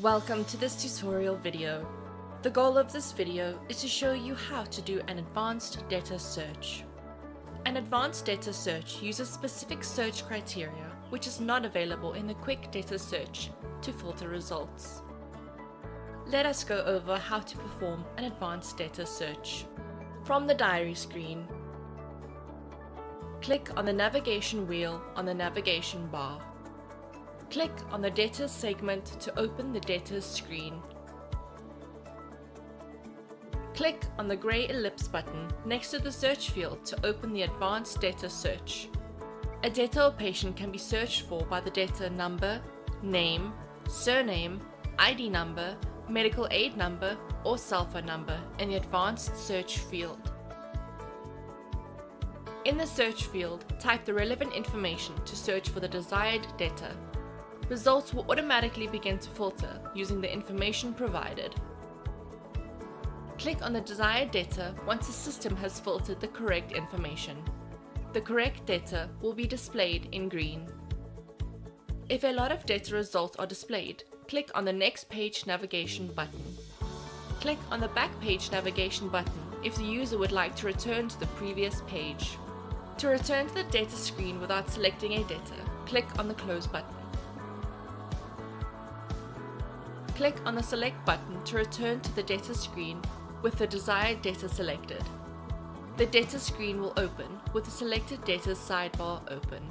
Welcome to this tutorial video. The goal of this video is to show you how to do an advanced debtor search. An advanced debtor search uses specific search criteria which is not available in the quick debtor search to filter results. Let us go over how to perform an advanced debtor search. From the diary screen, click on the navigation wheel on the navigation bar. Click on the Debtors segment to open the Debtors screen. Click on the grey ellipse button next to the search field to open the Advanced Debtor Search. A debtor or patient can be searched for by the debtor number, name, surname, ID number, medical aid number, or cell phone number in the Advanced Search field. In the search field, type the relevant information to search for the desired debtor. Results will automatically begin to filter using the information provided. Click on the desired debtor once the system has filtered the correct information. The correct debtor will be displayed in green. If a lot of debtor results are displayed, click on the Next Page navigation button. Click on the Back Page navigation button if the user would like to return to the previous page. To return to the debtor screen without selecting a debtor, click on the Close button. Click on the Select button to return to the debtor screen with the desired debtor selected. The debtor screen will open with the selected debtor's sidebar open.